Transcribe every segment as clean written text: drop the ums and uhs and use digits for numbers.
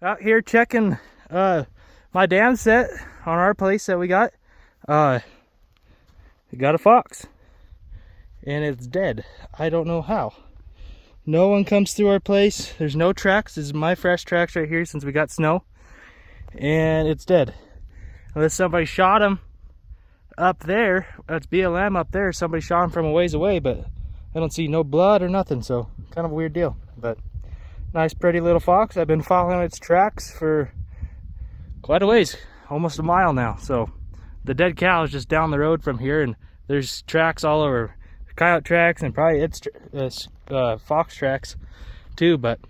Out here checking my dam set on our place that we got. We got a fox and it's dead. I don't know how. No one comes through our place. There's no tracks. This is my fresh tracks right here since we got snow, and it's dead. Unless somebody shot him up there. That's BLM up there. Somebody shot him from a ways away, but I don't see no blood or nothing, so kind of a weird deal. But nice pretty little fox. I've been following its tracks for quite a ways, almost a mile now. So the dead cow is just down the road from here, and there's tracks all over, coyote tracks and probably its fox tracks too. But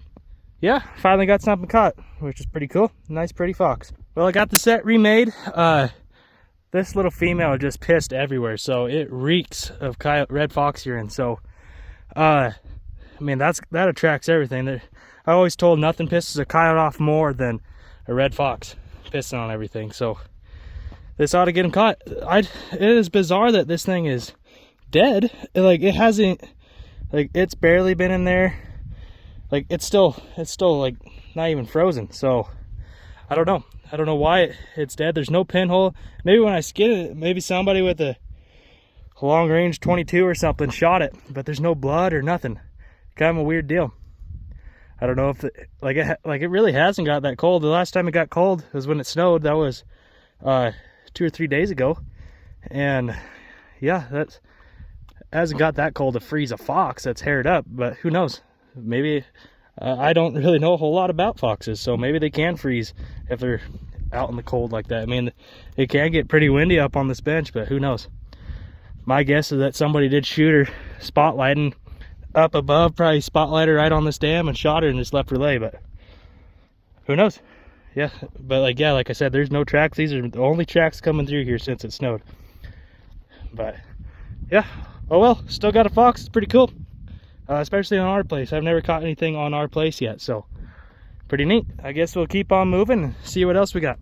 yeah, finally got something caught, which is pretty cool. Nice pretty fox. Well, I got the set remade. This little female just pissed everywhere, so it reeks of coyote red fox urine. So I mean, that attracts everything. I always told nothing pisses a coyote off more than a red fox pissing on everything. So this ought to get him caught. It is bizarre that this thing is dead. Like, it hasn't, like, it's barely been in there. Like, it's still like not even frozen. So I don't know why it's dead. There's no pinhole. Maybe when I skin it, maybe somebody with a long range 22 or something shot it, but there's no blood or nothing. Kind of a weird deal. I don't know if it really hasn't got that cold. The last time it got cold was when it snowed. That was 2 or 3 days ago, and yeah, that hasn't got that cold to freeze a fox that's haired up. But who knows? Maybe I don't really know a whole lot about foxes, so maybe they can freeze if they're out in the cold like that. I mean, it can get pretty windy up on this bench, but who knows? My guess is that somebody did shoot her spotlighting up above, probably spotlighted right on this dam and shot her and just left her lay. But who knows? Yeah, but like I said, there's no tracks. These are the only tracks coming through here since it snowed. But yeah, oh well, still got a fox. It's pretty cool, especially on our place. I've never caught anything on our place yet, so pretty neat. I guess we'll keep on moving and see what else we got.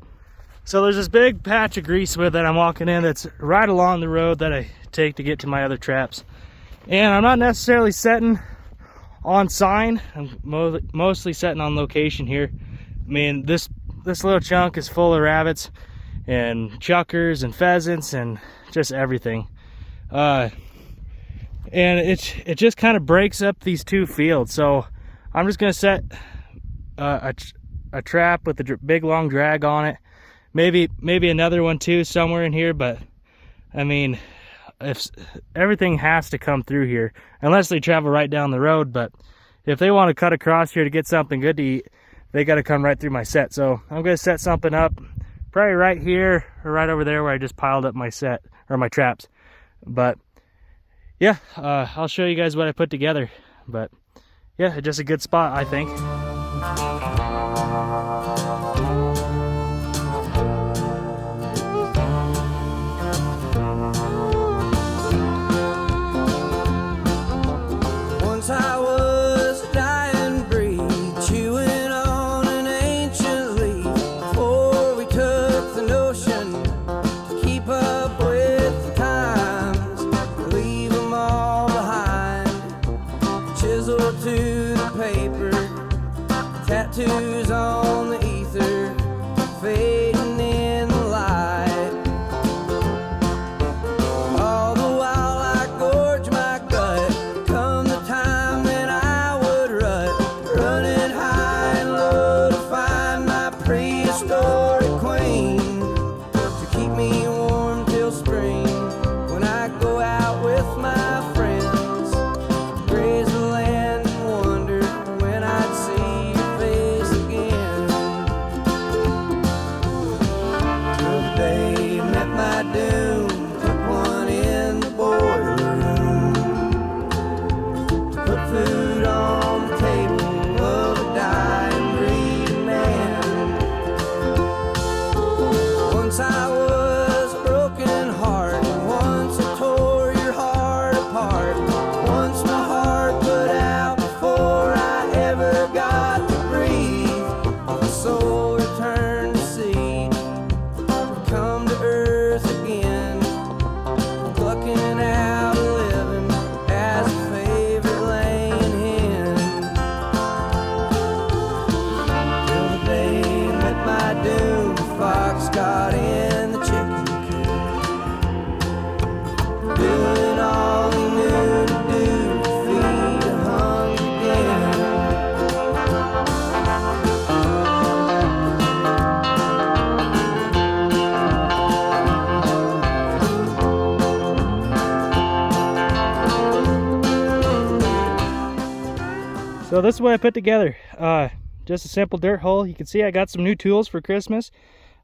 So there's this big patch of greasewood that I'm walking in that's right along the road that I take to get to my other traps. And I'm not necessarily setting on sign. I'm mostly setting on location here. I mean, this little chunk is full of rabbits and chuckers and pheasants and just everything. And it just kind of breaks up these two fields. So I'm just gonna set a trap with a big long drag on it. Maybe another one too somewhere in here. But I mean, if everything has to come through here, unless they travel right down the road. But if they want to cut across here to get something good to eat, they got to come right through my set. So I'm going to set something up probably right here or right over there where I just piled up my set or my traps. But yeah, I'll show you guys what I put together. But yeah, just a good spot, I think. I was a dying breed, chewing on an ancient leaf before we took the notion to keep up with the times, leave them all behind. Chisel to the paper, tattoos on the ether, fading in the light. All the while I gorge my gut, come the time that I would rut, running high and low to find my prehistoric queen, to keep me warm till spring, when I go out with my friends, graze the land and wonder when I'd see your face again. So this is what I put together. Just a simple dirt hole. You can see I got some new tools for Christmas.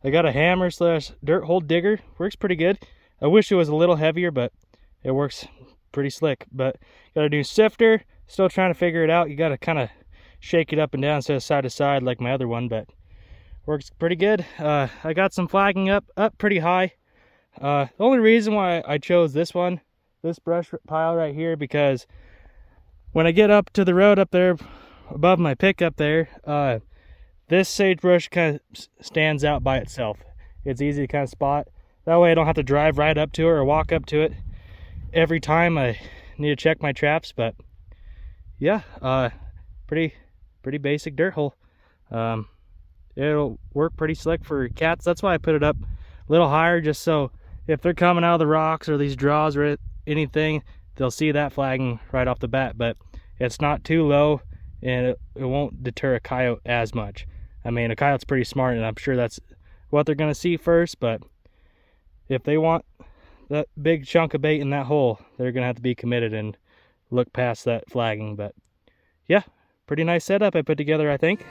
I got a hammer slash dirt hole digger. Works pretty good. I wish it was a little heavier, but it works pretty slick. But got a new sifter. Still trying to figure it out. You got to kind of shake it up and down instead of side to side like my other one, but works pretty good. I got some flagging up pretty high. The only reason why I chose this one, this brush pile right here, because when I get up to the road up there above my pickup there, this sagebrush kind of stands out by itself. It's easy to kind of spot. That way I don't have to drive right up to it or walk up to it every time I need to check my traps. But yeah, pretty basic dirt hole. It'll work pretty slick for cats. That's why I put it up a little higher, just so if they're coming out of the rocks or these draws or anything, they'll see that flagging right off the bat. But it's not too low, and it won't deter a coyote as much. I mean, a coyote's pretty smart, and I'm sure that's what they're going to see first. But if they want that big chunk of bait in that hole, they're going to have to be committed and look past that flagging. But yeah, pretty nice setup I put together, I think.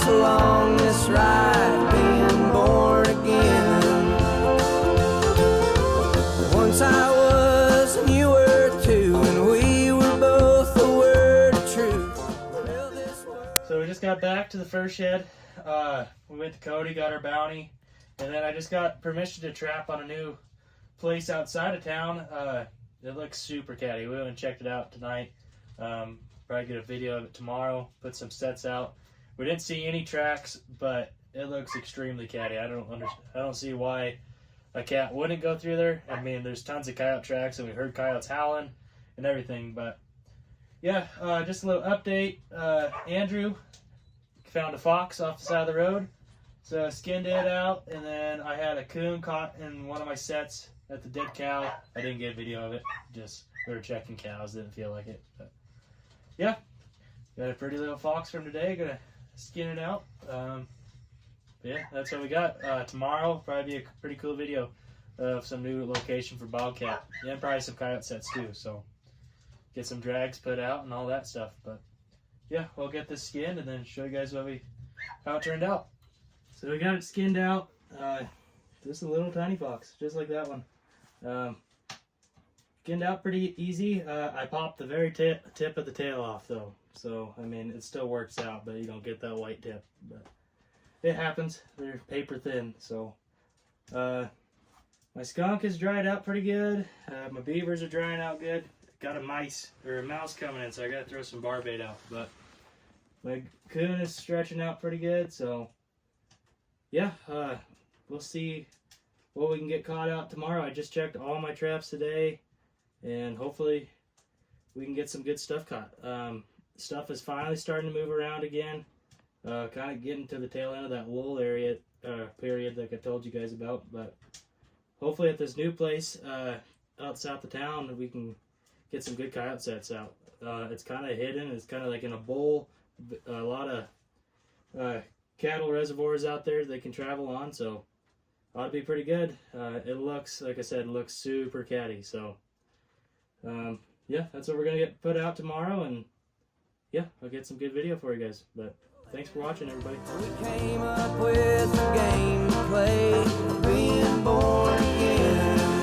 Along this ride, being born again. Once I was and you were too, and we were both the word of truth. So we just got back to the fur shed. We went to Cody, got our bounty, and then I just got permission to trap on a new place outside of town. It looks super catty. We went and checked it out tonight. Probably get a video of it tomorrow, put some sets out. We didn't see any tracks, but it looks extremely catty. I don't see why a cat wouldn't go through there. I mean, there's tons of coyote tracks, and we heard coyotes howling and everything. But yeah, just a little update. Andrew found a fox off the side of the road, so I skinned it out, and then I had a coon caught in one of my sets at the dead cow. I didn't get a video of it. Just we were checking cows, didn't feel like it. But yeah, got a pretty little fox from today. Gonna skin it out. Yeah, that's what we got. Tomorrow probably be a pretty cool video of some new location for Bobcat, and probably some coyote sets too, so get some drags put out and all that stuff. But yeah, we'll get this skinned and then show you guys how it turned out. So we got it skinned out. Just a little tiny fox, just like that one. Skinned out pretty easy. I popped the very tip of the tail off though. So, I mean, it still works out, but you don't get that white tip. But it happens. They're paper thin. So, my skunk is dried out pretty good. My beavers are drying out good. Got a mouse coming in, so I got to throw some bar bait out. But my coon is stretching out pretty good. So, yeah, we'll see what we can get caught out tomorrow. I just checked all my traps today, and hopefully we can get some good stuff caught. Stuff is finally starting to move around again. Kind of getting to the tail end of that lull area period like I told you guys about. But hopefully at this new place out south of town, we can get some good coyote sets out. It's kind of hidden. It's kind of like in a bowl. A lot of cattle reservoirs out there they can travel on, so ought to be pretty good. It looks, like I said, it looks super catty. So yeah, that's what we're gonna get put out tomorrow, and yeah, I'll get some good video for you guys. But thanks for watching, everybody. We came up with a game to play, being born again.